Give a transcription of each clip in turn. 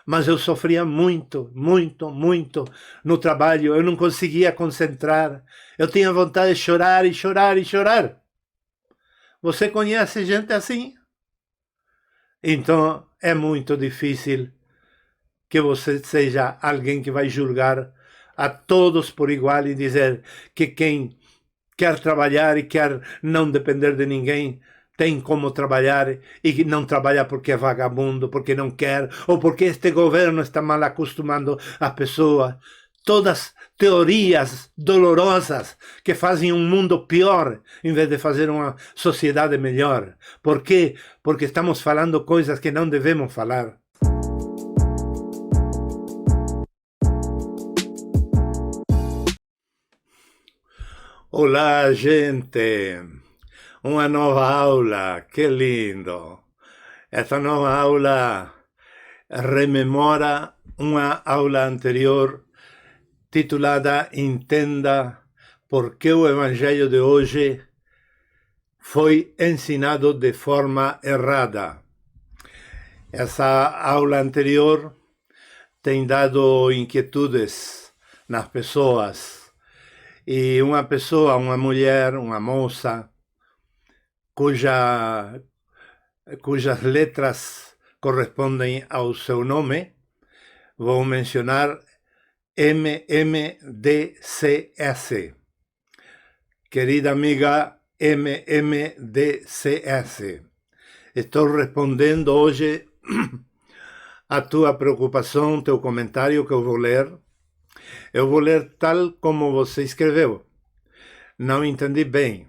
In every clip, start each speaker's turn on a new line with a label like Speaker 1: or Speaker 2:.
Speaker 1: mas eu sofria muito, muito, muito no trabalho. Eu não conseguia concentrar. Eu tinha vontade de chorar e chorar e chorar. Você conhece gente assim? Então é muito difícil que você seja alguém que vai julgar a todos por igual e dizer que quem quer trabalhar e quer não depender de ninguém tem como trabalhar e não trabalha porque é vagabundo, porque não quer, ou porque este governo está mal acostumando as pessoas. Todas teorias dolorosas que fazem um mundo pior em vez de fazer uma sociedade melhor. Por quê? Porque estamos falando coisas que não devemos falar. Olá, gente! Uma nova aula, que lindo! Esta nova aula rememora uma aula anterior titulada Entenda por que o Evangelho de hoje foi ensinado de forma errada. Essa aula anterior tem dado inquietudes nas pessoas. E uma pessoa, uma mulher, uma moça, cujas letras correspondem ao seu nome, vou mencionar MMDCS. Querida amiga MMDCS, estou respondendo hoje a tua preocupação, teu comentário que eu vou ler. Eu vou ler tal como você escreveu. Não entendi bem,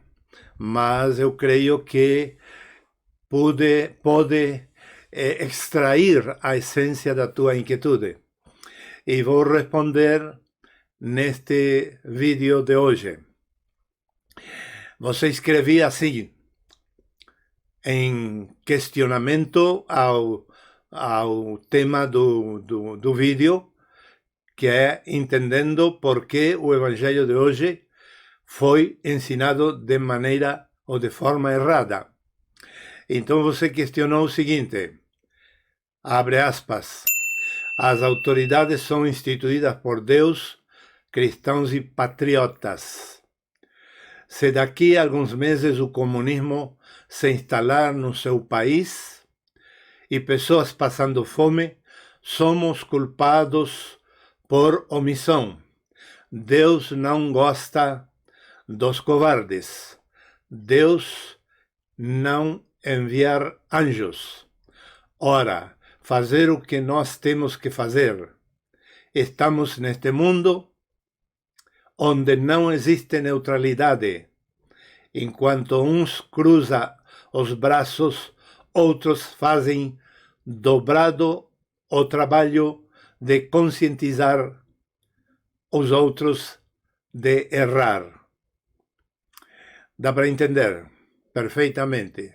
Speaker 1: mas eu creio que pode extrair a essência da tua inquietude. E vou responder neste vídeo de hoje. Você escrevia assim, em questionamento ao tema do vídeo, que é entendendo por que o Evangelho de hoje foi ensinado de maneira ou de forma errada. Então você questionou o seguinte, abre aspas, as autoridades são instituídas por Deus, cristãos e patriotas. Se daqui a alguns meses o comunismo se instalar no seu país e pessoas passando fome, somos culpados por omissão. Deus não gosta dos covardes. Deus não enviar anjos. Ora, fazer o que nós temos que fazer. Estamos neste mundo onde não existe neutralidade. Enquanto uns cruzam os braços, outros fazem dobrado o trabalho de conscientizar os outros de errar. Dá para entender perfeitamente.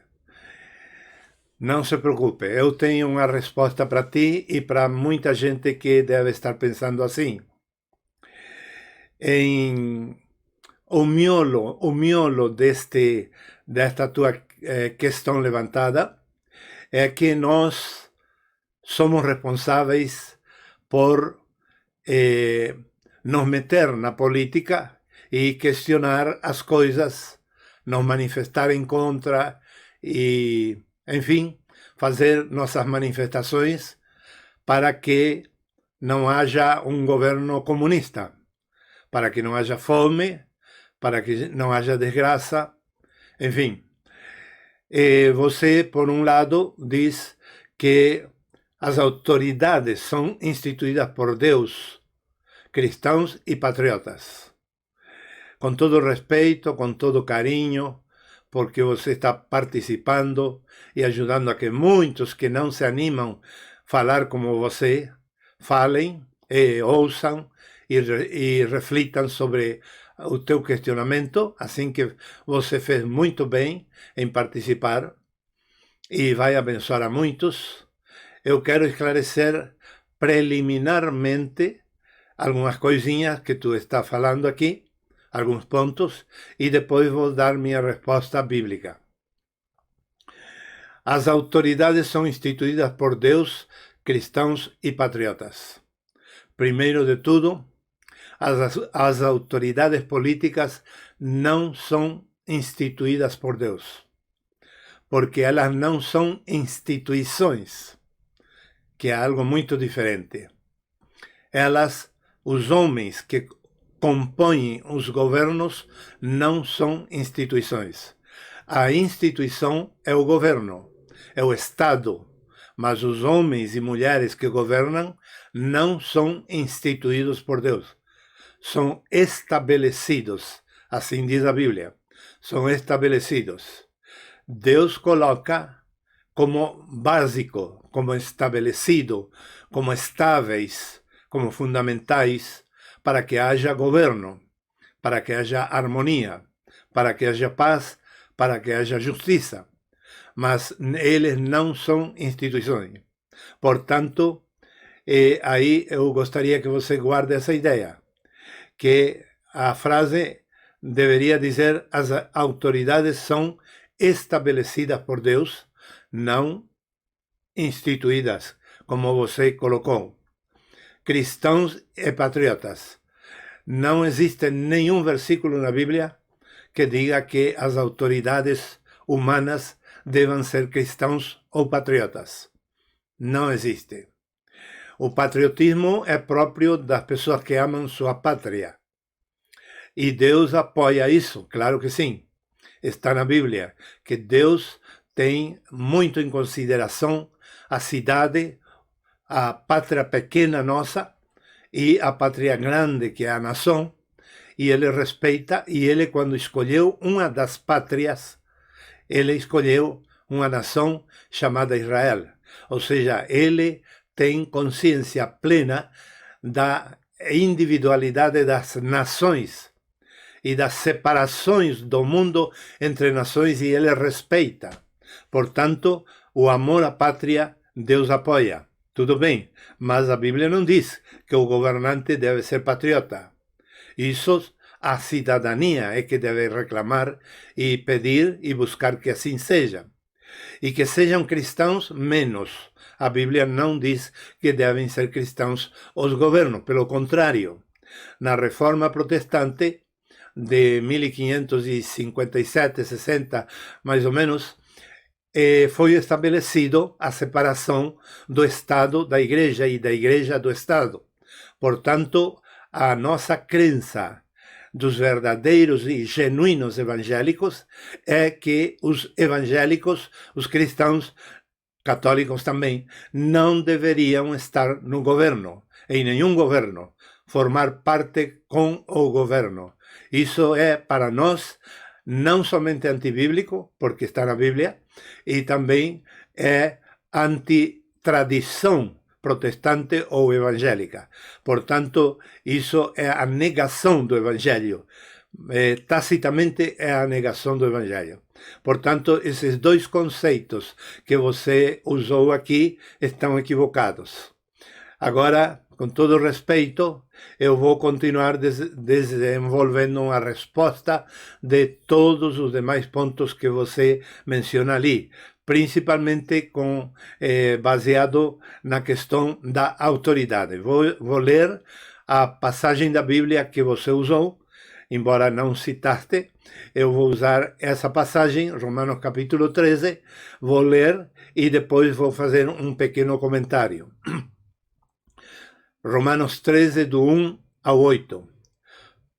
Speaker 1: Não se preocupe, eu tenho uma resposta para ti e para muita gente que deve estar pensando assim. O miolo desta tua questão levantada é que nós somos responsáveis por nos meter na política e questionar as coisas, nos manifestar em contra e, enfim, fazer nossas manifestações para que não haja um governo comunista, para que não haja fome, para que não haja desgraça, enfim. E você, por um lado, diz que as autoridades são instituídas por Deus, cristãos e patriotas. Com todo respeito, com todo carinho, porque você está participando e ajudando a que muitos que não se animam a falar como você, falem e ouçam e reflitam sobre o teu questionamento, assim que você fez muito bem em participar e vai abençoar a muitos. Eu quero esclarecer preliminarmente algumas coisinhas que tu está falando aqui, alguns pontos, e depois vou dar minha resposta bíblica. As autoridades são instituídas por Deus, cristãos e patriotas. Primeiro de tudo, as autoridades políticas não são instituídas por Deus, porque elas não são instituições, que é algo muito diferente. Os homens que compõem os governos não são instituições. A instituição é o governo, é o Estado, mas os homens e mulheres que governam não são instituídos por Deus. São estabelecidos, assim diz a Bíblia. São estabelecidos. Deus coloca como básico, como estabelecido, como estáveis, como fundamentais, para que haja governo, para que haja harmonia, para que haja paz, para que haja justiça. Mas eles não são instituições. Portanto, aí eu gostaria que você guarde essa ideia, que a frase deveria dizer: as autoridades são estabelecidas por Deus, não instituídas, como você colocou. Cristãos e patriotas. Não existe nenhum versículo na Bíblia que diga que as autoridades humanas devam ser cristãos ou patriotas. Não existe. O patriotismo é próprio das pessoas que amam sua pátria. E Deus apoia isso, claro que sim. Está na Bíblia que Deus tem muito em consideração a cidade, a pátria pequena nossa e a pátria grande, que é a nação, e ele respeita, e ele, quando escolheu uma das pátrias, ele escolheu uma nação chamada Israel. Ou seja, ele tem consciência plena da individualidade das nações e das separações do mundo entre nações, e ele respeita. Portanto, o amor à pátria, Deus apoia. Tudo bem, mas a Bíblia não diz que o governante deve ser patriota. Isso a cidadania é que deve reclamar e pedir e buscar que assim seja. E que sejam cristãos menos. A Bíblia não diz que devem ser cristãos os governos, pelo contrário. Na Reforma Protestante de 1557, 60, mais ou menos, foi estabelecido a separação do Estado da Igreja e da Igreja do Estado. Portanto, a nossa crença dos verdadeiros e genuínos evangélicos é que os evangélicos, os cristãos, católicos também, não deveriam estar no governo, em nenhum governo, formar parte com o governo. Isso é, para nós, não somente antibíblico, porque está na Bíblia, e também é antitradição protestante ou evangélica. Portanto, isso é a negação do Evangelho. Tacitamente é a negação do Evangelho. Portanto, esses dois conceitos que você usou aqui estão equivocados. Agora, com todo respeito, eu vou continuar desenvolvendo uma resposta de todos os demais pontos que você menciona ali, principalmente baseado na questão da autoridade. Vou ler a passagem da Bíblia que você usou, embora não citaste. Eu vou usar essa passagem, Romanos capítulo 13, vou ler e depois vou fazer um pequeno comentário. Romanos 13, do 1 ao 8.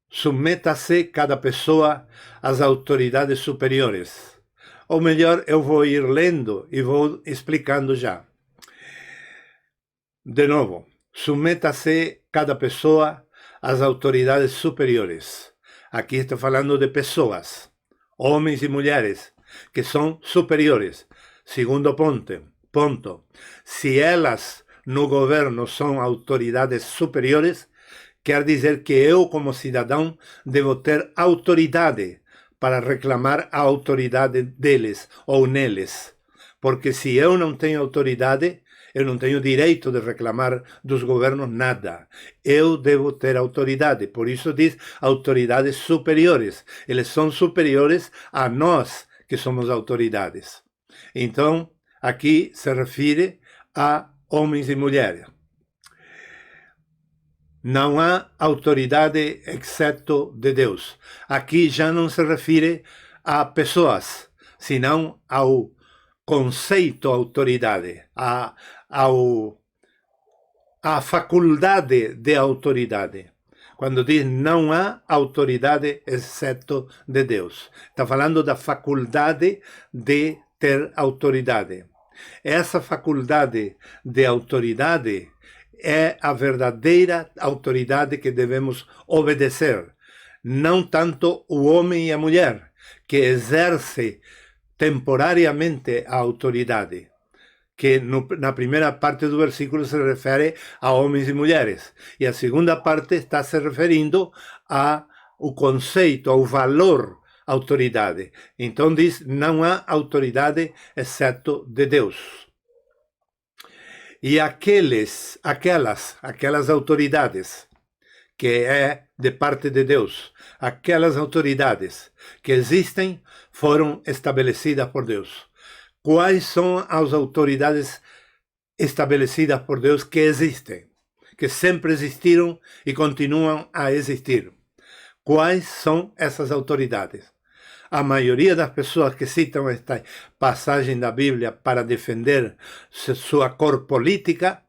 Speaker 1: Submeta-se cada pessoa às autoridades superiores. Ou melhor, eu vou ir lendo e vou explicando já. De novo, submeta-se cada pessoa às autoridades superiores. Aqui estou falando de pessoas, homens e mulheres, que são superiores. Segundo ponto. Se elas no governo são autoridades superiores, quer dizer que eu, como cidadão, devo ter autoridade para reclamar a autoridade deles ou neles. Porque se eu não tenho autoridade, eu não tenho direito de reclamar dos governos nada. Eu devo ter autoridade. Por isso diz autoridades superiores. Eles são superiores a nós, que somos autoridades. Então, aqui se refere a homens e mulheres. Não há autoridade exceto de Deus. Aqui já não se refere a pessoas, senão ao conceito autoridade, à faculdade de autoridade. Quando diz não há autoridade exceto de Deus. Está falando da faculdade de ter autoridade. Essa faculdade de autoridade é a verdadeira autoridade que devemos obedecer. Não tanto o homem e a mulher, que exerce temporariamente a autoridade, que na primeira parte do versículo se refere a homens e mulheres, e a segunda parte está se referindo ao conceito, ao valor autoridade. Então diz, não há autoridade exceto de Deus. E aquelas autoridades que é de parte de Deus, aquelas autoridades que existem, foram estabelecidas por Deus. Quais são as autoridades estabelecidas por Deus que existem, que sempre existiram e continuam a existir? Quais são essas autoridades? A maioria das pessoas que citam esta passagem da Bíblia para defender sua cor política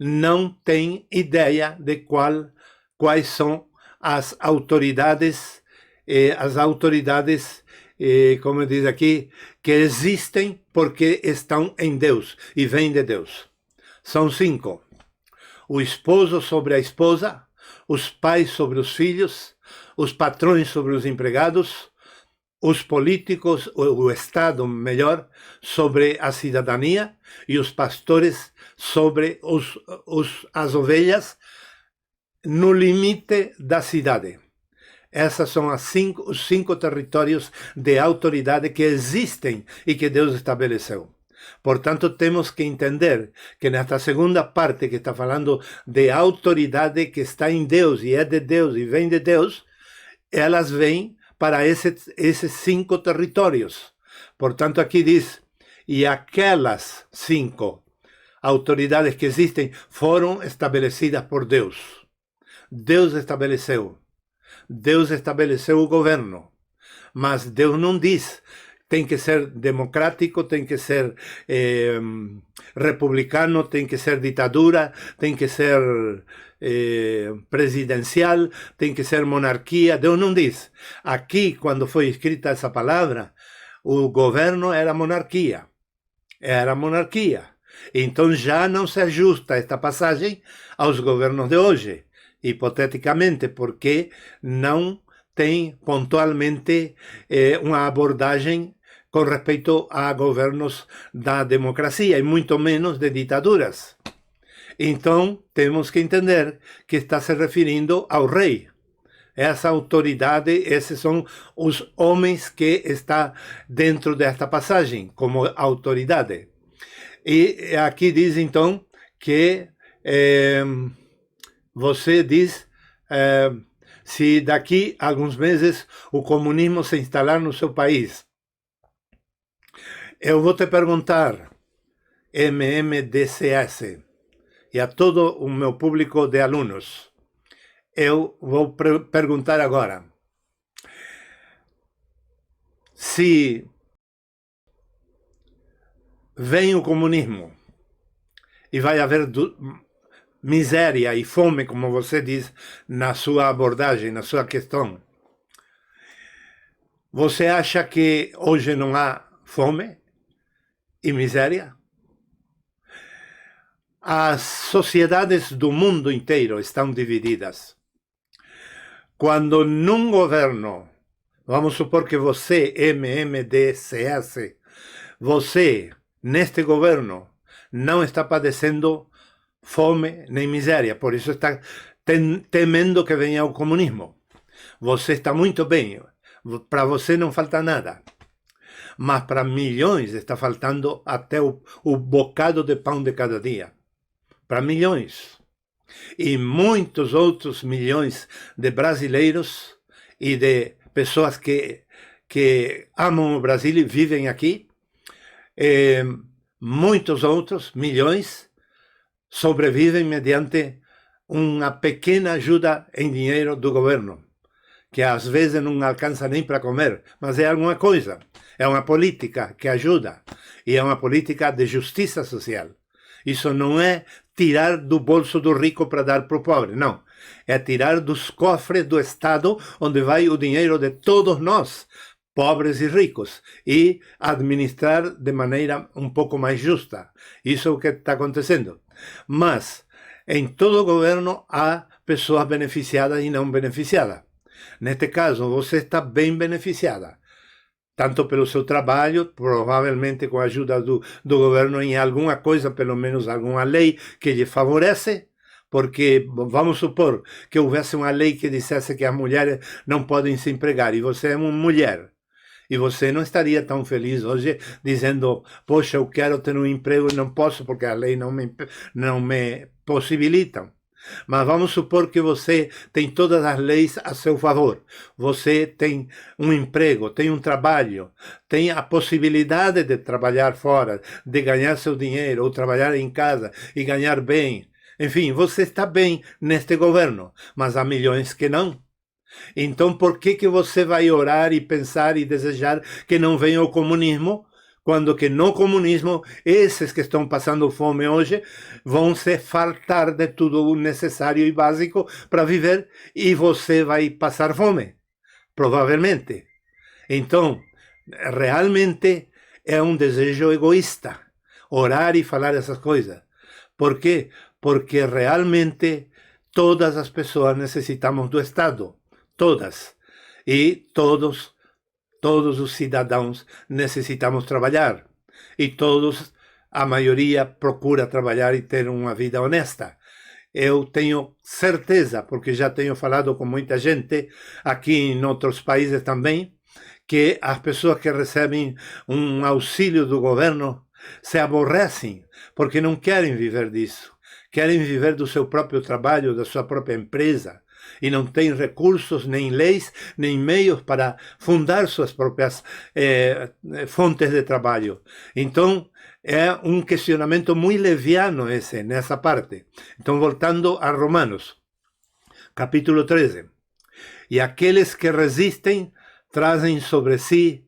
Speaker 1: não têm ideia de quais são as autoridades, como diz aqui, que existem porque estão em Deus e vêm de Deus. São 5. O esposo sobre a esposa, os pais sobre os filhos, os patrões sobre os empregados, os políticos, o Estado, melhor, sobre a cidadania, e os pastores sobre as ovelhas no limite da cidade. Essas são os 5 territórios de autoridade que existem e que Deus estabeleceu. Portanto, temos que entender que nesta segunda parte que está falando de autoridade que está em Deus e é de Deus e vem de Deus, elas vêm para esses 5 territórios. Portanto, aqui diz, e aquelas 5 autoridades que existem foram estabelecidas por Deus. Deus estabeleceu o governo, mas Deus não diz tem que ser democrático, tem que ser republicano, tem que ser ditadura, tem que ser presidencial, tem que ser monarquia. Deus não diz. Aqui, quando foi escrita essa palavra, o governo era monarquia. Era monarquia. Então já não se ajusta esta passagem aos governos de hoje, hipoteticamente, porque não tem pontualmente uma abordagem com respeito a governos da democracia, e muito menos de ditaduras. Então, temos que entender que está se referindo ao rei. Essa autoridade, esses são os homens que estão dentro desta passagem, como autoridade. E aqui diz, então, que você diz, se daqui a alguns meses o comunismo se instalar no seu país, eu vou te perguntar, MMDCS, e a todo o meu público de alunos, eu vou perguntar agora, se vem o comunismo e vai haver miséria e fome, como você diz na sua abordagem, na sua questão, você acha que hoje não há fome e miséria? As sociedades do mundo inteiro estão divididas. Quando num governo, vamos supor que você, MMDCS, você, neste governo, não está padecendo fome nem miséria, por isso está temendo que venha o comunismo. Você está muito bem, para você não falta nada. Mas para milhões está faltando até o bocado de pão de cada dia. Para milhões. E muitos outros milhões de brasileiros e de pessoas que amam o Brasil e vivem aqui, muitos outros milhões sobrevivem mediante uma pequena ajuda em dinheiro do governo, que às vezes não alcança nem para comer, mas é alguma coisa. É uma política que ajuda, e é uma política de justiça social. Isso não é tirar do bolso do rico para dar para o pobre, não. É tirar dos cofres do Estado, onde vai o dinheiro de todos nós, pobres e ricos, e administrar de maneira um pouco mais justa. Isso é o que está acontecendo. Mas, em todo governo, há pessoas beneficiadas e não beneficiadas. Neste caso, você está bem beneficiada, tanto pelo seu trabalho, provavelmente com a ajuda do governo em alguma coisa, pelo menos alguma lei que lhe favorece, porque vamos supor que houvesse uma lei que dissesse que as mulheres não podem se empregar, e você é uma mulher, e você não estaria tão feliz hoje dizendo, poxa, eu quero ter um emprego e não posso porque a lei não me possibilita. Mas vamos supor que você tem todas as leis a seu favor. Você tem um emprego, tem um trabalho, tem a possibilidade de trabalhar fora, de ganhar seu dinheiro, ou trabalhar em casa e ganhar bem. Enfim, você está bem neste governo, mas há milhões que não. Então, por que você vai orar e pensar e desejar que não venha o comunismo, quando que no comunismo, esses que estão passando fome hoje vão se fartar de tudo o necessário e básico para viver, e você vai passar fome, provavelmente. Então, realmente é um desejo egoísta orar e falar essas coisas. Por quê? Porque realmente todas as pessoas necessitamos do Estado. Todas. E todos os cidadãos necessitamos trabalhar. E todos, a maioria, procura trabalhar e ter uma vida honesta. Eu tenho certeza, porque já tenho falado com muita gente, aqui em outros países também, que as pessoas que recebem um auxílio do governo se aborrecem, porque não querem viver disso. Querem viver do seu próprio trabalho, da sua própria empresa. E não têm recursos, nem leis, nem meios para fundar suas próprias fontes de trabalho. Então, é um questionamento muito leviano nessa parte. Então, voltando a Romanos, capítulo 13. E aqueles que resistem trazem sobre si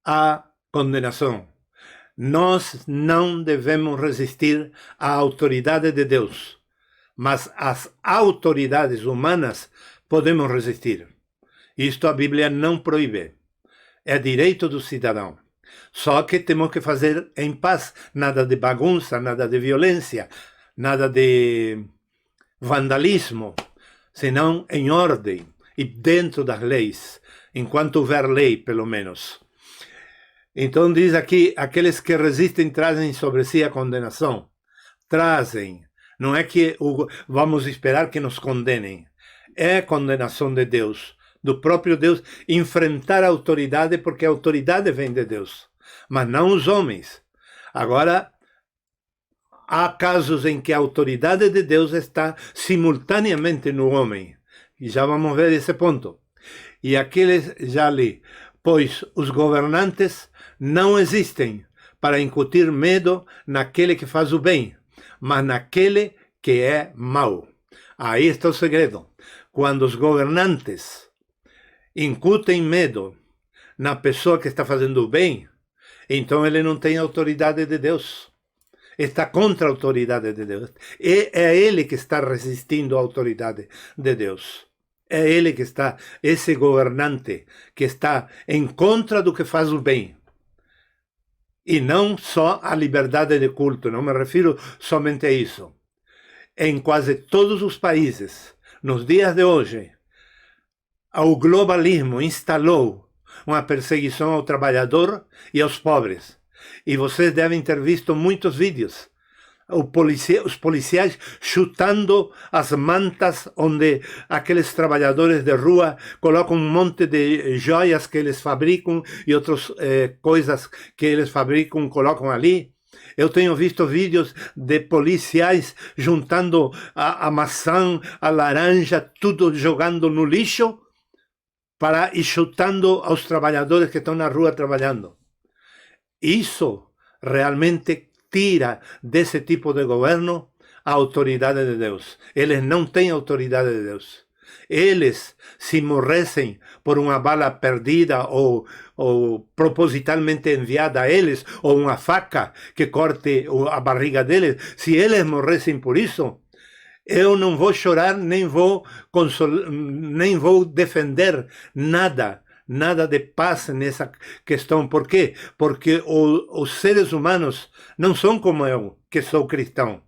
Speaker 1: a condenação. Nós não devemos resistir à autoridade de Deus, mas as autoridades humanas podemos resistir. Isto a Bíblia não proíbe. É direito do cidadão. Só que temos que fazer em paz. Nada de bagunça, nada de violência, nada de vandalismo, senão em ordem e dentro das leis, enquanto houver lei, pelo menos. Então diz aqui, aqueles que resistem trazem sobre si a condenação. Trazem. Não é que vamos esperar que nos condenem. É condenação de Deus, do próprio Deus, enfrentar a autoridade, porque a autoridade vem de Deus, mas não os homens. Agora, há casos em que a autoridade de Deus está simultaneamente no homem. E já vamos ver esse ponto. E aqueles, já li, pois os governantes não existem para incutir medo naquele que faz o bem, mas naquele que é mau. Aí está o segredo. Quando os governantes incutem medo na pessoa que está fazendo o bem, então ele não tem autoridade de Deus. Está contra a autoridade de Deus. E é ele que está resistindo à autoridade de Deus. É ele que está, esse governante, que está em contra do que faz o bem. E não só a liberdade de culto, não me refiro somente a isso. Em quase todos os países, nos dias de hoje, o globalismo instalou uma perseguição ao trabalhador e aos pobres. E vocês devem ter visto muitos vídeos. Os policiais chutando as mantas onde aqueles trabalhadores de rua colocam um monte de joias que eles fabricam e outras coisas que eles fabricam, colocam ali. Eu tenho visto vídeos de policiais juntando a maçã, a laranja, tudo jogando no lixo para ir chutando aos trabalhadores que estão na rua trabalhando. Isso realmente tira desse tipo de governo a autoridade de Deus. Eles não têm autoridade de Deus. Eles, se morressem por uma bala perdida ou propositalmente enviada a eles, ou uma faca que corte a barriga deles, se eles morressem por isso, eu não vou chorar, nem vou defender nada de paz nessa questão. Por quê? Porque os seres humanos não são como eu, que sou cristão.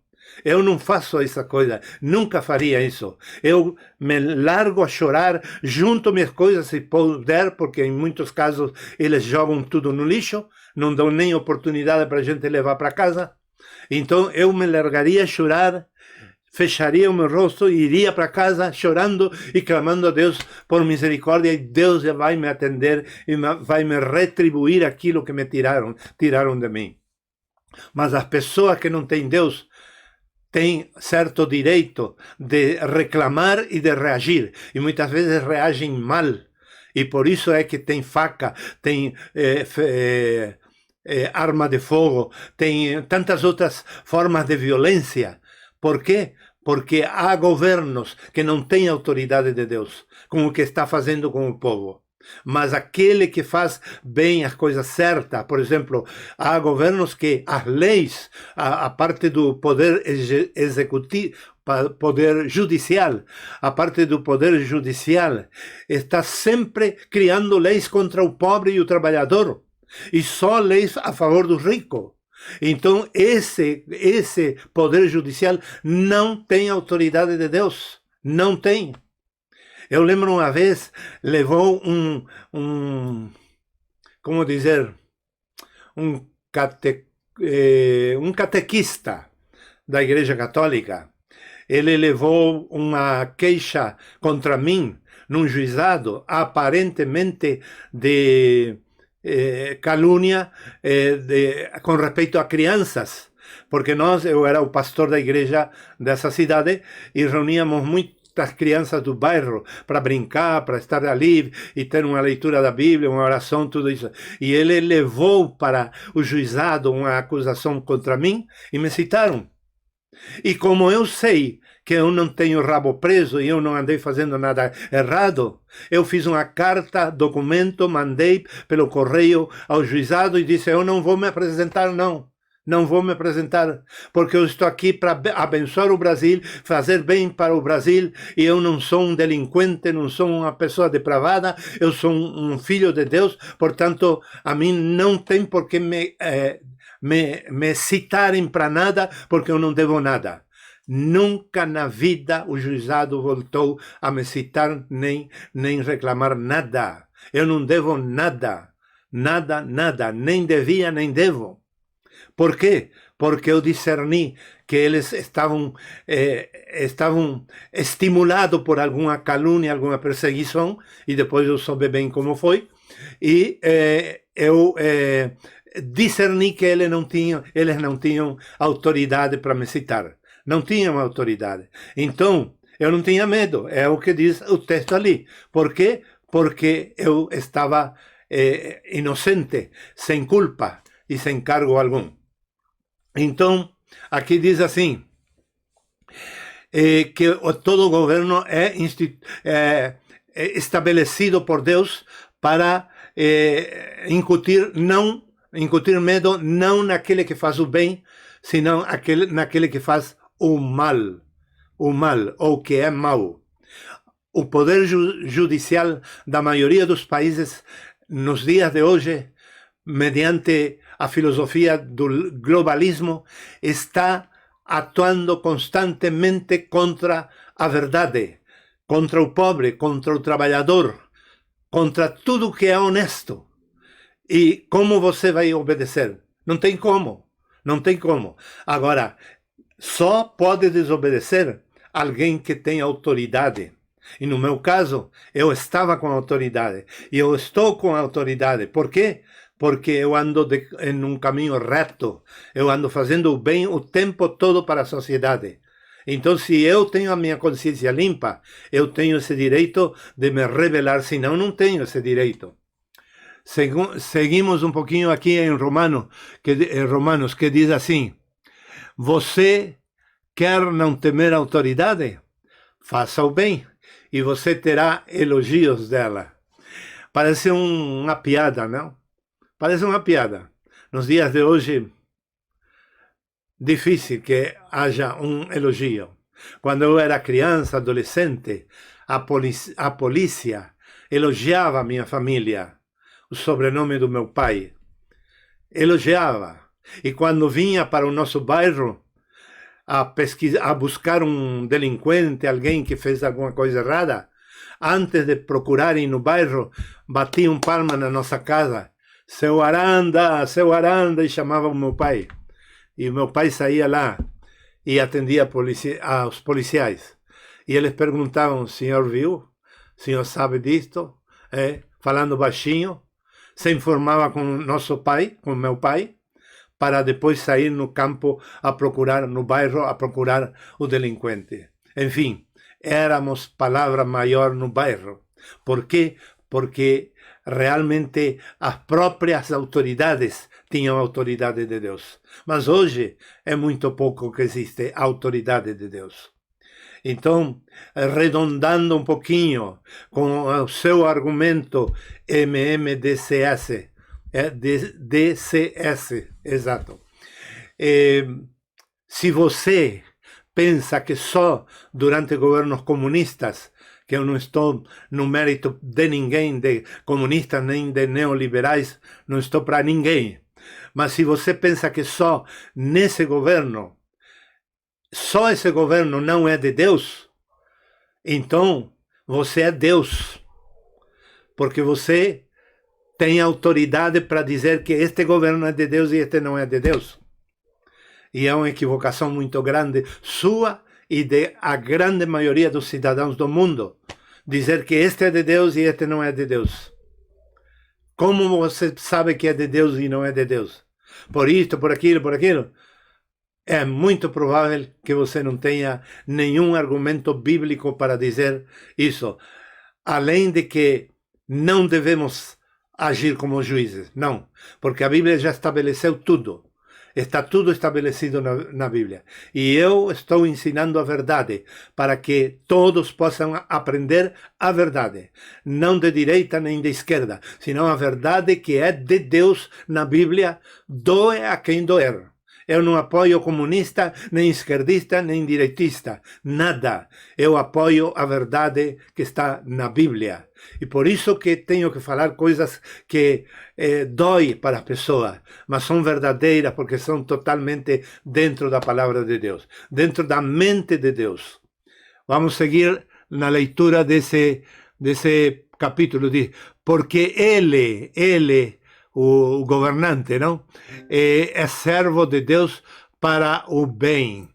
Speaker 1: Eu não faço essa coisa, nunca faria isso. Eu me largo a chorar, junto minhas coisas se puder, porque em muitos casos eles jogam tudo no lixo, não dão nem oportunidade para a gente levar para casa. Então eu me largaria a chorar, fecharia o meu rosto e iria para casa chorando e clamando a Deus por misericórdia, e Deus vai me atender e vai me retribuir aquilo que me tiraram de mim. Mas as pessoas que não têm Deus têm certo direito de reclamar e de reagir, e muitas vezes reagem mal, e por isso é que tem faca, tem arma de fogo, tem tantas outras formas de violência. Por quê? Porque há governos que não têm autoridade de Deus, como o que está fazendo com o povo. Mas aquele que faz bem as coisas certas, por exemplo, há governos que as leis, a parte do poder executivo, poder judicial, a parte do poder judicial está sempre criando leis contra o pobre e o trabalhador, e só leis a favor do rico. Então esse poder judicial não tem autoridade de Deus, não tem. Eu lembro uma vez, levou como dizer, um catequista da Igreja Católica. Ele levou uma queixa contra mim num juizado, aparentemente de calúnia com respeito a crianças, porque eu era o pastor da igreja dessa cidade e reuníamos muitas crianças do bairro para brincar, para estar ali e ter uma leitura da Bíblia, uma oração, tudo isso. E ele levou para o juizado uma acusação contra mim e me citaram. E como eu sei que eu não tenho rabo preso e eu não andei fazendo nada errado, eu fiz uma carta, documento, mandei pelo correio ao juizado e disse: eu não vou me apresentar, não vou me apresentar, porque eu estou aqui para abençoar o Brasil, fazer bem para o Brasil, e eu não sou um delinquente, não sou uma pessoa depravada, eu sou um filho de Deus, portanto, a mim não tem por que me citarem para nada, porque eu não devo nada. Nunca na vida o juizado voltou a me citar nem reclamar nada. Eu não devo nada, nem devia, nem devo. Por quê? Porque eu discerni que eles estavam estimulados por alguma calúnia, alguma perseguição, e depois eu soube bem como foi, e eu discerni que eles não tinham autoridade para me citar. Não tinham autoridade. Então, eu não tinha medo. É o que diz o texto ali. Por quê? Porque eu estava inocente, sem culpa e sem cargo algum. Então, aqui diz assim, que todo governo é estabelecido por Deus para incutir medo não naquele que faz o bem, senão naquele que faz o mal, ou que é mau. O poder judicial da maioria dos países nos dias de hoje, mediante a filosofia do globalismo, está atuando constantemente contra a verdade, contra o pobre, contra o trabalhador, contra tudo que é honesto. E como você vai obedecer? Não tem como. Agora, só pode desobedecer alguém que tem autoridade. E no meu caso, eu estava com autoridade. E eu estou com autoridade. Por quê? Porque eu ando em um caminho reto. Eu ando fazendo o bem o tempo todo para a sociedade. Então, se eu tenho a minha consciência limpa, eu tenho esse direito de me rebelar. Senão, não tenho esse direito. Seguimos um pouquinho aqui em Romanos, que diz assim: você Quer não temer a autoridade? Faça o bem e você terá elogios dela. Parece uma piada, não? Parece uma piada. Nos dias de hoje, difícil que haja um elogio. Quando eu era criança, adolescente, a polícia elogiava a minha família, o sobrenome do meu pai. Elogiava. E quando vinha para o nosso bairro a buscar um delinquente, alguém que fez alguma coisa errada, antes de procurarem no bairro, batiam palma na nossa casa. Seu Aranda, e chamava o meu pai. E o meu pai saía lá e atendia aos policiais. E eles perguntavam, o senhor viu? O senhor sabe disto? Falando baixinho. Se informava com o nosso pai, com meu pai, para depois sair no campo a procurar, no bairro, a procurar o delinquente. Enfim, éramos palavra maior no bairro. Por quê? Porque realmente as próprias autoridades tinham autoridade de Deus. Mas hoje é muito pouco que existe a autoridade de Deus. Então, arredondando um pouquinho com o seu argumento MMDCS, DCS, exato. Se você pensa que só durante governos comunistas, que eu não estou no mérito de ninguém, de comunistas nem de neoliberais, não estou para ninguém, mas se você pensa que só nesse governo, só esse governo não é de Deus, então você é Deus, porque você tem autoridade para dizer que este governo é de Deus e este não é de Deus. E é uma equivocação muito grande sua e de a grande maioria dos cidadãos do mundo, dizer que este é de Deus e este não é de Deus. Como você sabe que é de Deus e não é de Deus? Por isto, por aquilo. É muito provável que você não tenha nenhum argumento bíblico para dizer isso. Além de que não devemos agir como juízes. Não, porque a Bíblia já estabeleceu tudo. Está tudo estabelecido na Bíblia. E eu estou ensinando a verdade para que todos possam aprender a verdade. Não de direita nem de esquerda, senão a verdade que é de Deus na Bíblia, doe a quem doer. Eu não apoio comunista, nem esquerdista, nem direitista. Nada. Eu apoio a verdade que está na Bíblia. E por isso que tenho que falar coisas que dói para a pessoa, mas são verdadeiras porque são totalmente dentro da palavra de Deus, dentro da mente de Deus. Vamos seguir na leitura desse capítulo. Diz, porque ele, o governante, não? É servo de Deus para o bem.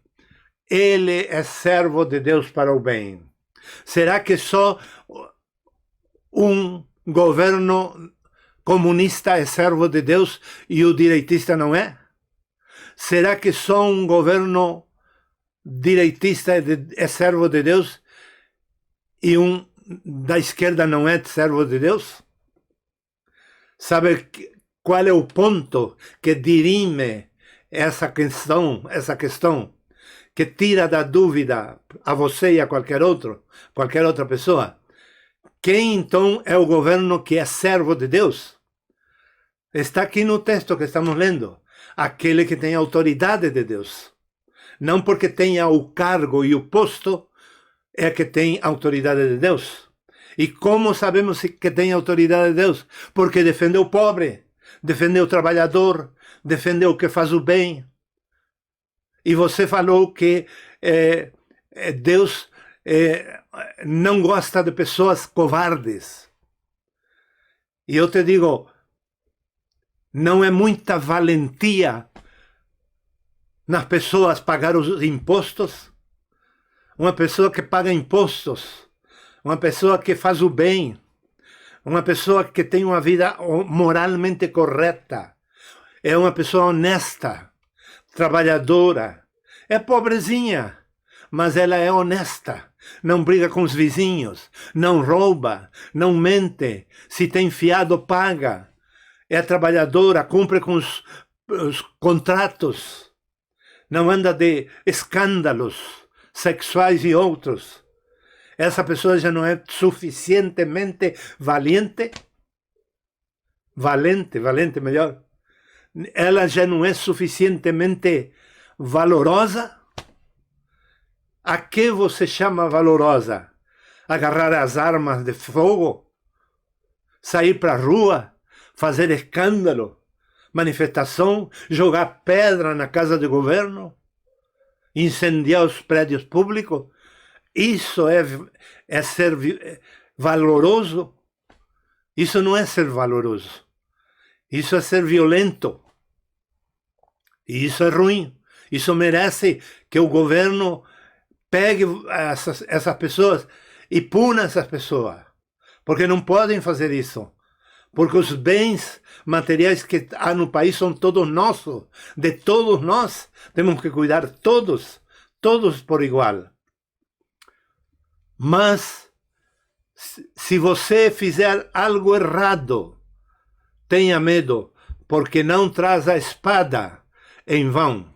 Speaker 1: Ele é servo de Deus para o bem. Será que só um governo comunista é servo de Deus e o direitista não é? Será que só um governo direitista é servo de Deus e um da esquerda não é servo de Deus? Sabe qual é o ponto que dirime essa questão, que tira da dúvida a você e a qualquer outra pessoa? Quem então é o governo que é servo de Deus? Está aqui no texto que estamos lendo. Aquele que tem autoridade de Deus. Não porque tenha o cargo e o posto é que tem autoridade de Deus. E como sabemos que tem autoridade de Deus? Porque defende o pobre, defende o trabalhador, defende o que faz o bem. E você falou que Deus não gosta de pessoas covardes. E eu te digo, não é muita valentia nas pessoas pagar os impostos? Uma pessoa que paga impostos, uma pessoa que faz o bem, uma pessoa que tem uma vida moralmente correta, é uma pessoa honesta, trabalhadora, é pobrezinha, mas ela é honesta, não briga com os vizinhos, não rouba, não mente, se tem fiado paga, é trabalhadora, cumpre com os contratos. não anda de escândalos sexuais e outros, essa pessoa já não é suficientemente valente melhor, ela já não é suficientemente valorosa? A que você chama valorosa? Agarrar as armas de fogo? Sair para a rua? Fazer escândalo? Manifestação? Jogar pedra na casa de governo? Incendiar os prédios públicos? Isso é ser valoroso? Isso não é ser valoroso. Isso é ser violento. E isso é ruim. Isso merece que o governo pegue essas pessoas e puna essas pessoas. Porque não podem fazer isso. Porque os bens materiais que há no país são todos nossos. De todos nós, temos que cuidar todos por igual. Mas, se você fizer algo errado, tenha medo, porque não traz a espada em vão,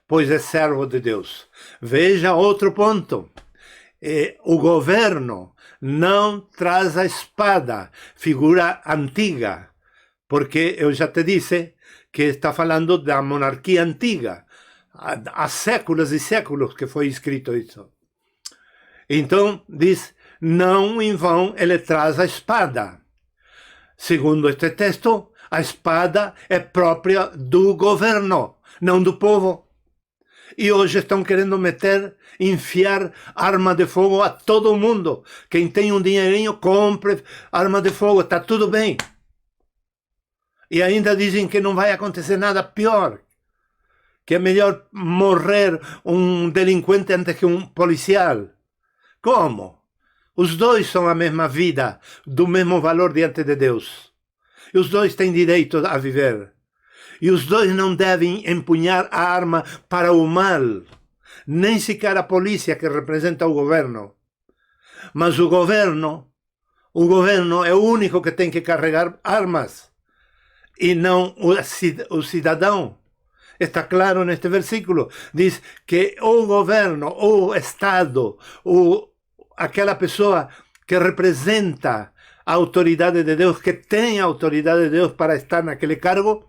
Speaker 1: pois é servo de Deus. Veja outro ponto. O governo não traz a espada, figura antiga, porque eu já te disse que está falando da monarquia antiga. Há séculos e séculos que foi escrito isso. Então, diz, não em vão ele traz a espada. Segundo este texto, a espada é própria do governo, não do povo. E hoje estão querendo enfiar arma de fogo a todo mundo. Quem tem um dinheirinho, compre arma de fogo, está tudo bem. E ainda dizem que não vai acontecer nada pior. Que é melhor morrer um delinquente antes que um policial. Como? Os dois são a mesma vida, do mesmo valor diante de Deus. E os dois têm direito a viver. E os dois não devem empunhar a arma para o mal, nem sequer a polícia que representa o governo. Mas o governo é o único que tem que carregar armas, e não o cidadão. Está claro neste versículo. Diz que o governo, o Estado, aquela pessoa que representa a autoridade de Deus, que tem a autoridade de Deus para estar naquele cargo,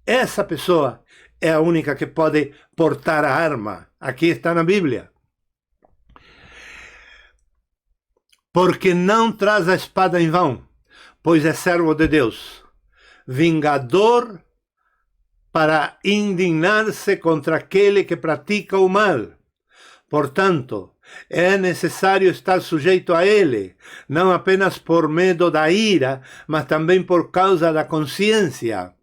Speaker 1: essa pessoa é a única que pode portar a arma. Aqui está na Bíblia. Porque não traz a espada em vão, pois é servo de Deus, vingador para indignar-se contra aquele que pratica o mal. Portanto, é necessário estar sujeito a ele, não apenas por medo da ira, mas também por causa da consciência.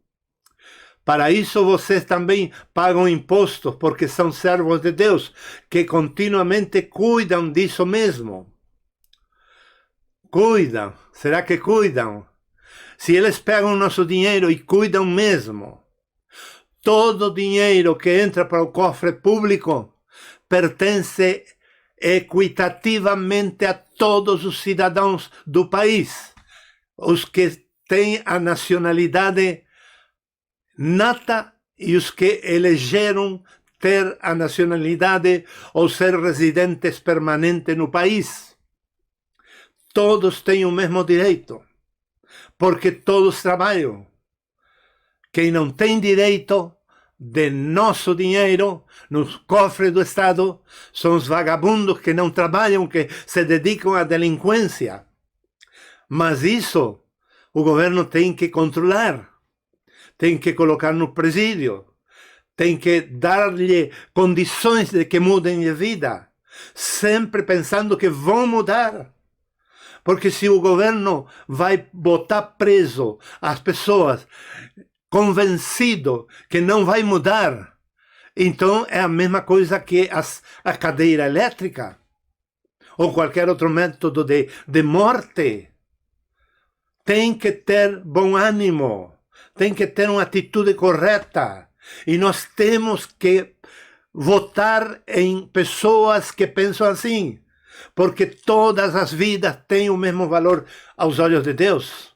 Speaker 1: Para isso vocês também pagam impostos, porque são servos de Deus, que continuamente cuidam disso mesmo. Cuidam. Será que cuidam? Se eles pegam nosso dinheiro e cuidam mesmo, todo dinheiro que entra para o cofre público pertence equitativamente a todos os cidadãos do país, os que têm a nacionalidade nata e os que elegeram ter a nacionalidade ou ser residentes permanentes no país. Todos têm o mesmo direito, porque todos trabalham. Quem não tem direito de nosso dinheiro nos cofres do Estado são os vagabundos que não trabalham, que se dedicam à delinquência. Mas isso o governo tem que controlar. Tem que colocar no presídio, tem que dar-lhe condições de que mudem de vida, sempre pensando que vão mudar. Porque se o governo vai botar preso as pessoas convencido que não vai mudar, então é a mesma coisa que a cadeira elétrica ou qualquer outro método de morte. Tem que ter bom ânimo. Tem que ter uma atitude correta. E nós temos que votar em pessoas que pensam assim. Porque todas as vidas têm o mesmo valor aos olhos de Deus.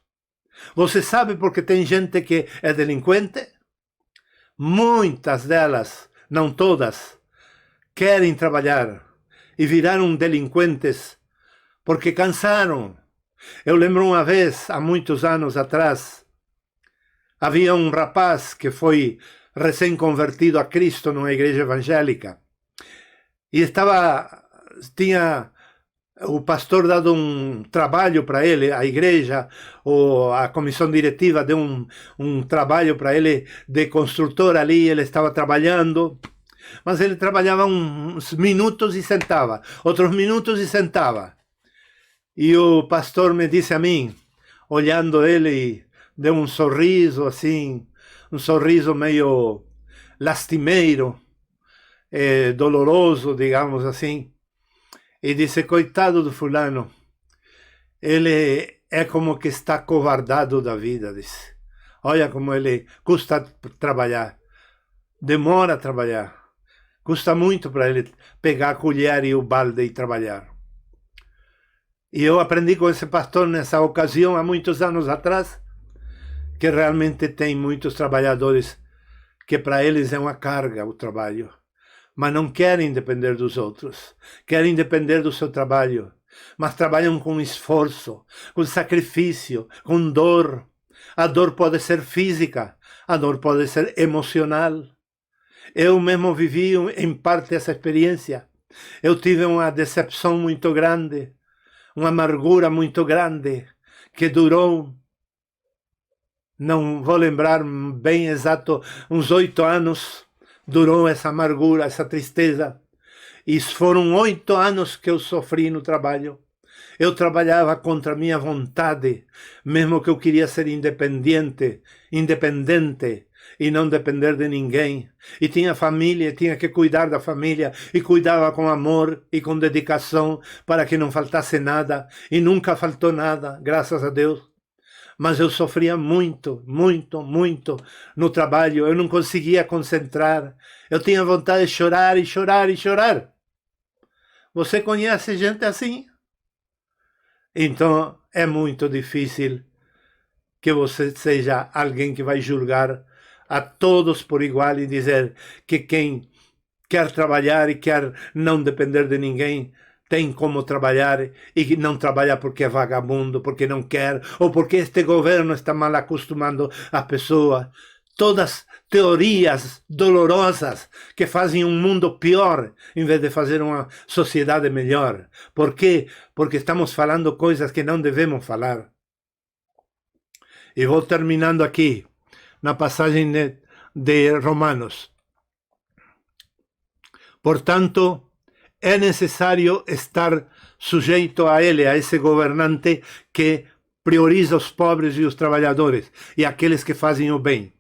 Speaker 1: Você sabe por que tem gente que é delinquente? Muitas delas não todas, querem trabalhar e viraram delinquentes porque cansaram. Eu lembro uma vez, há muitos anos atrás, havia um rapaz que foi recém-convertido a Cristo numa igreja evangélica e tinha o pastor dado um trabalho para ele, a igreja ou a comissão diretiva deu um trabalho para ele de construtor ali, ele estava trabalhando, mas ele trabalhava uns minutos e sentava, outros minutos e sentava. E o pastor me disse a mim, olhando ele, deu um sorriso assim, um sorriso meio lastimeiro, doloroso, digamos assim, e disse: coitado do fulano, ele é como que está covardado da vida, disse. Olha como ele custa trabalhar, demora a trabalhar, custa muito para ele pegar a colher e o balde e trabalhar. E eu aprendi com esse pastor nessa ocasião, há muitos anos atrás, que realmente tem muitos trabalhadores que para eles é uma carga o trabalho, mas não querem depender dos outros, querem depender do seu trabalho, mas trabalham com esforço, com sacrifício, com dor. A dor pode ser física, a dor pode ser emocional. Eu mesmo vivi em parte essa experiência. Eu tive uma decepção muito grande, uma amargura muito grande, que durou, não vou lembrar bem exato, uns 8 anos, durou essa amargura, essa tristeza. E foram 8 anos que eu sofri no trabalho. Eu trabalhava contra a minha vontade, mesmo que eu queria ser independente e não depender de ninguém. E tinha família, tinha que cuidar da família, e cuidava com amor e com dedicação para que não faltasse nada, e nunca faltou nada, graças a Deus. Mas eu sofria muito, muito, muito no trabalho, eu não conseguia concentrar, eu tinha vontade de chorar e chorar e chorar. Você conhece gente assim? Então é muito difícil que você seja alguém que vai julgar a todos por igual e dizer que quem quer trabalhar e quer não depender de ninguém tem como trabalhar e não trabalha porque é vagabundo, porque não quer, ou porque este governo está mal acostumando as pessoas. Todas teorias dolorosas que fazem um mundo pior em vez de fazer uma sociedade melhor. Por quê? Porque estamos falando coisas que não devemos falar. E vou terminando aqui, na passagem de Romanos. Portanto, é necessário estar sujeito a ele, a esse governante que prioriza os pobres e os trabalhadores e aqueles que fazem o bem.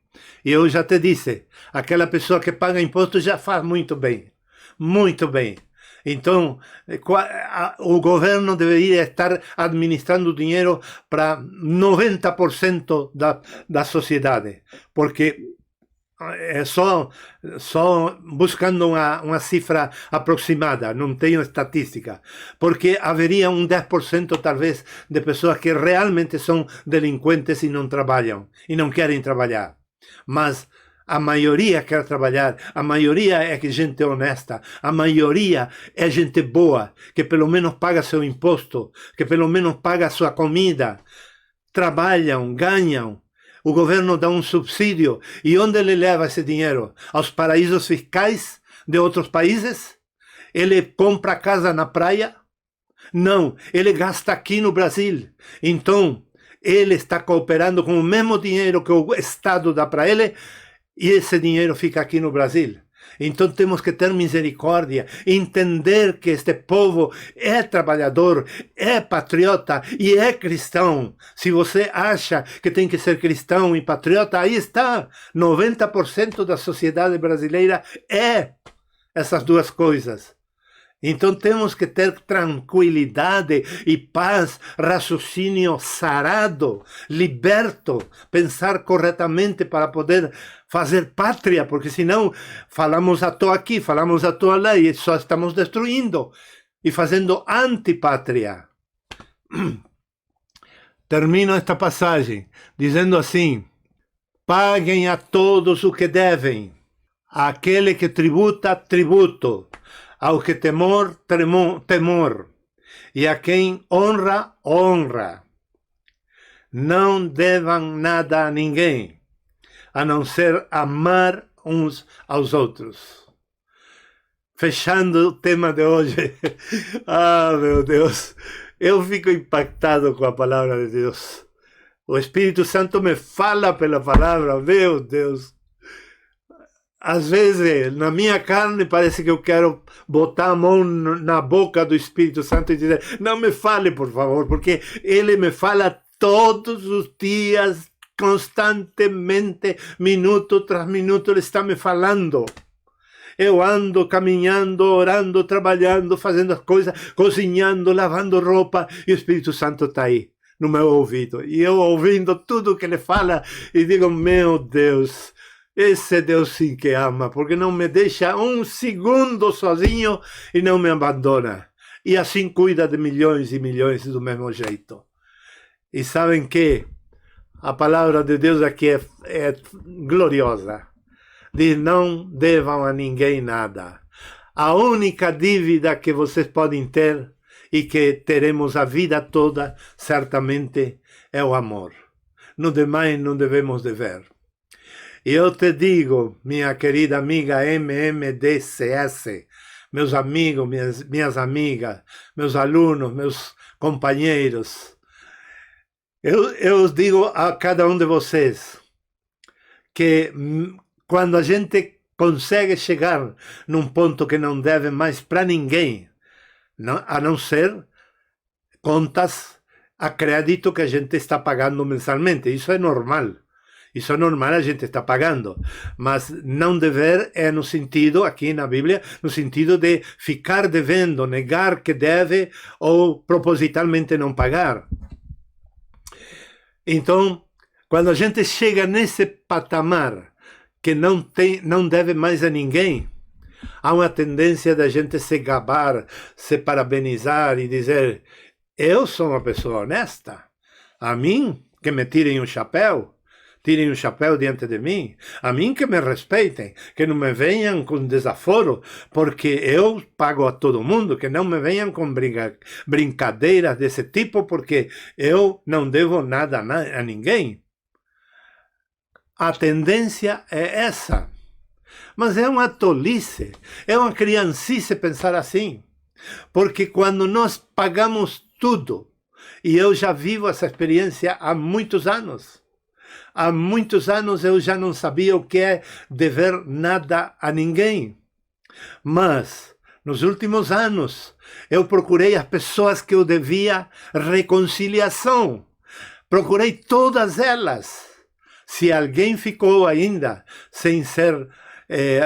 Speaker 1: E eu já te disse, aquela pessoa que paga imposto já faz muito bem, muito bem. Então, o governo deveria estar administrando dinheiro para 90% da sociedade, porque é só buscando uma cifra aproximada, não tenho estatística, porque haveria 10% talvez de pessoas que realmente são delinquentes e não trabalham, e não querem trabalhar. Mas a maioria quer trabalhar, a maioria é gente honesta, a maioria é gente boa, que pelo menos paga seu imposto, que pelo menos paga sua comida, trabalham, ganham. O governo dá um subsídio. E onde ele leva esse dinheiro? Aos paraísos fiscais de outros países? Ele compra casa na praia? Não, ele gasta aqui no Brasil. Então, ele está cooperando com o mesmo dinheiro que o Estado dá para ele, e esse dinheiro fica aqui no Brasil. Então temos que ter misericórdia, entender que este povo é trabalhador, é patriota e é cristão. Se você acha que tem que ser cristão e patriota, aí está. 90% da sociedade brasileira é essas duas coisas. Então temos que ter tranquilidade e paz, raciocínio sarado, liberto, pensar corretamente para poder fazer pátria, porque senão falamos à toa aqui, falamos à toa lá e só estamos destruindo e fazendo antipátria. Termino esta passagem dizendo assim: paguem a todos o que devem. Aquele que tributa, tributo. Ao que temor, temor. E a quem honra, honra. Não devam nada a ninguém, a não ser amar uns aos outros. Fechando o tema de hoje. Meu Deus. Eu fico impactado com a palavra de Deus. O Espírito Santo me fala pela palavra, meu Deus. Às vezes, na minha carne, parece que eu quero botar a mão na boca do Espírito Santo e dizer, não me fale, por favor, porque ele me fala todos os dias, constantemente, minuto tras minuto, ele está me falando. Eu ando caminhando, orando, trabalhando, fazendo as coisas, cozinhando, lavando roupa, e o Espírito Santo está aí, no meu ouvido. E eu ouvindo tudo que ele fala, e digo, meu Deus, esse Deus sim que ama, porque não me deixa um segundo sozinho e não me abandona. E assim cuida de milhões e milhões do mesmo jeito. E sabem que a palavra de Deus aqui é gloriosa. Diz, não devam a ninguém nada. A única dívida que vocês podem ter e que teremos a vida toda, certamente, é o amor. No demais não devemos dever. E eu te digo, minha querida amiga MMDCS, meus amigos, minhas amigas, meus alunos, meus companheiros, eu digo a cada um de vocês que quando a gente consegue chegar num ponto que não deve mais para ninguém, a não ser contas a crédito que a gente está pagando mensalmente. Isso é normal. Isso é normal, a gente está pagando. Mas não dever é no sentido, aqui na Bíblia, no sentido de ficar devendo, negar que deve ou propositalmente não pagar. Então, quando a gente chega nesse patamar que não deve mais a ninguém, há uma tendência da gente se gabar, se parabenizar e dizer, eu sou uma pessoa honesta. A mim, que me tirem o chapéu diante de mim, a mim que me respeitem, que não me venham com desaforo, porque eu pago a todo mundo, que não me venham com brincadeiras desse tipo, porque eu não devo nada a ninguém. A tendência é essa. Mas é uma tolice, é uma criancice pensar assim. Porque quando nós pagamos tudo, e eu já vivo essa experiência há muitos anos, eu já não sabia o que é dever nada a ninguém. Mas, nos últimos anos, eu procurei as pessoas que eu devia reconciliação. Procurei todas elas. Se alguém ficou ainda sem ser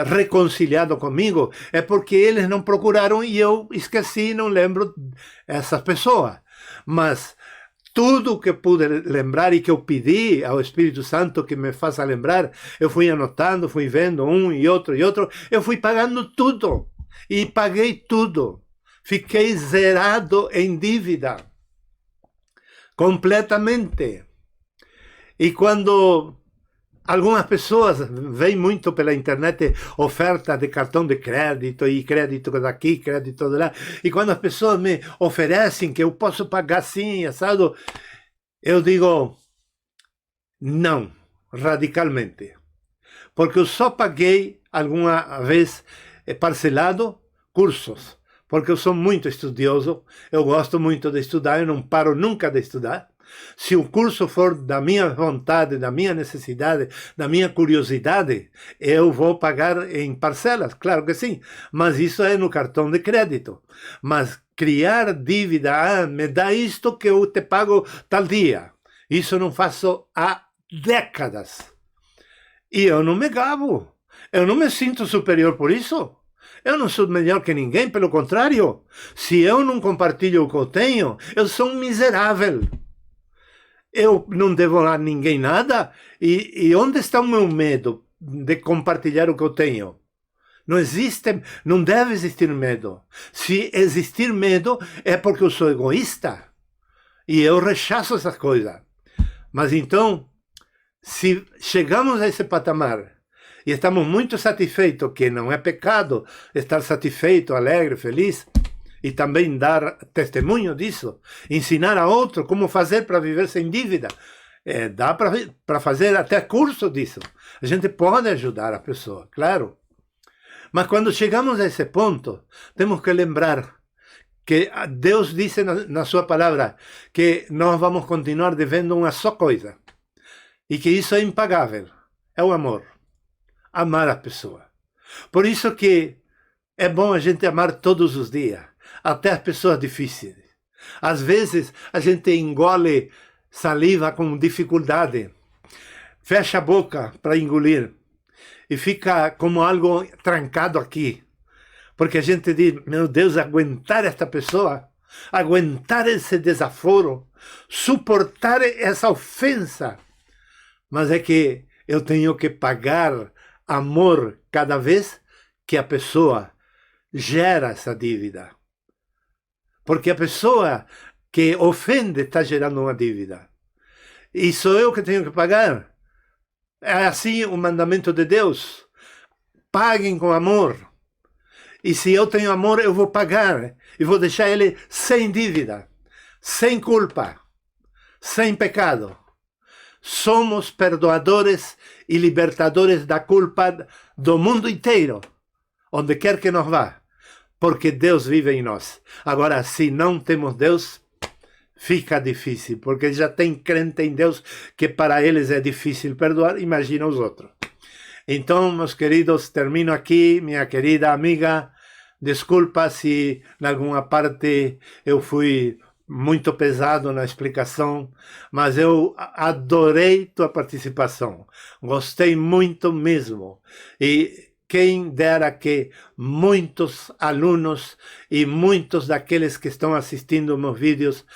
Speaker 1: reconciliado comigo, é porque eles não procuraram e eu esqueci, não lembro essas pessoas. Mas tudo que pude lembrar e que eu pedi ao Espírito Santo que me faça lembrar, eu fui anotando, fui vendo um e outro, eu fui pagando tudo. E paguei tudo. Fiquei zerado em dívida. Completamente. E quando algumas pessoas veem muito pela internet oferta de cartão de crédito e crédito daqui, crédito de lá, e quando as pessoas me oferecem que eu posso pagar assim, assado, eu digo não, radicalmente. Porque eu só paguei alguma vez parcelado cursos, porque eu sou muito estudioso, eu gosto muito de estudar, eu não paro nunca de estudar. Se o curso for da minha vontade, da minha necessidade, da minha curiosidade, eu vou pagar em parcelas, claro que sim, mas isso é no cartão de crédito. Mas criar dívida, me dá isto que eu te pago tal dia, isso eu não faço há décadas. E eu não me gabo, eu não me sinto superior por isso. Eu não sou melhor que ninguém, pelo contrário. Se eu não compartilho o que eu tenho, eu sou um miserável. Eu não devo a ninguém nada. E onde está o meu medo de compartilhar o que eu tenho? Não existe, não deve existir medo. Se existir medo, é porque eu sou egoísta. E eu rechaço essas coisas. Mas então, se chegamos a esse patamar, e estamos muito satisfeitos, que não é pecado estar satisfeito, alegre, feliz, e também dar testemunho disso, ensinar a outro como fazer para viver sem dívida. Dá para fazer até curso disso. A gente pode ajudar a pessoa, claro. Mas quando chegamos a esse ponto, temos que lembrar que Deus disse na sua palavra que nós vamos continuar devendo uma só coisa. E que isso é impagável. É o amor. Amar a pessoa. Por isso que é bom a gente amar todos os dias. Até as pessoas difíceis. Às vezes a gente engole saliva com dificuldade. Fecha a boca para engolir. E fica como algo trancado aqui. Porque a gente diz, meu Deus, aguentar esta pessoa, aguentar esse desaforo, suportar essa ofensa. Mas é que eu tenho que pagar amor cada vez que a pessoa gera essa dívida. Porque a pessoa que ofende está gerando uma dívida. E sou eu que tenho que pagar. É assim o mandamento de Deus. Paguem com amor. E se eu tenho amor, eu vou pagar. E vou deixar ele sem dívida, sem culpa, sem pecado. Somos perdoadores e libertadores da culpa do mundo inteiro, onde quer que nos vá, porque Deus vive em nós. Agora, se não temos Deus, fica difícil, porque já tem crente em Deus que para eles é difícil perdoar, imagina os outros. Então, meus queridos, termino aqui, minha querida amiga. Desculpa se em alguma parte eu fui muito pesado na explicação, mas eu adorei tua participação. Gostei muito mesmo. E quem dera que muitos alunos e muitos daqueles que estão assistindo meus vídeos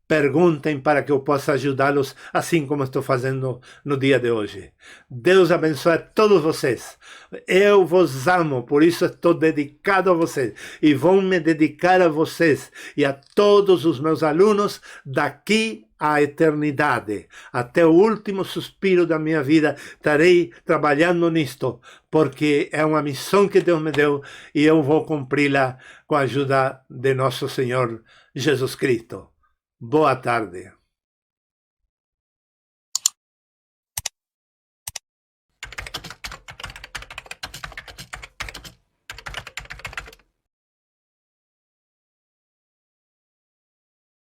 Speaker 1: perguntem para que eu possa ajudá-los, assim como estou fazendo no dia de hoje. Deus abençoe a todos vocês. Eu vos amo, por isso estou dedicado a vocês. E vou me dedicar a vocês e a todos os meus alunos daqui à eternidade. Até o último suspiro da minha vida estarei trabalhando nisto, porque é uma missão que Deus me deu e eu vou cumpri-la com a ajuda de nosso Senhor Jesus Cristo. Boa tarde.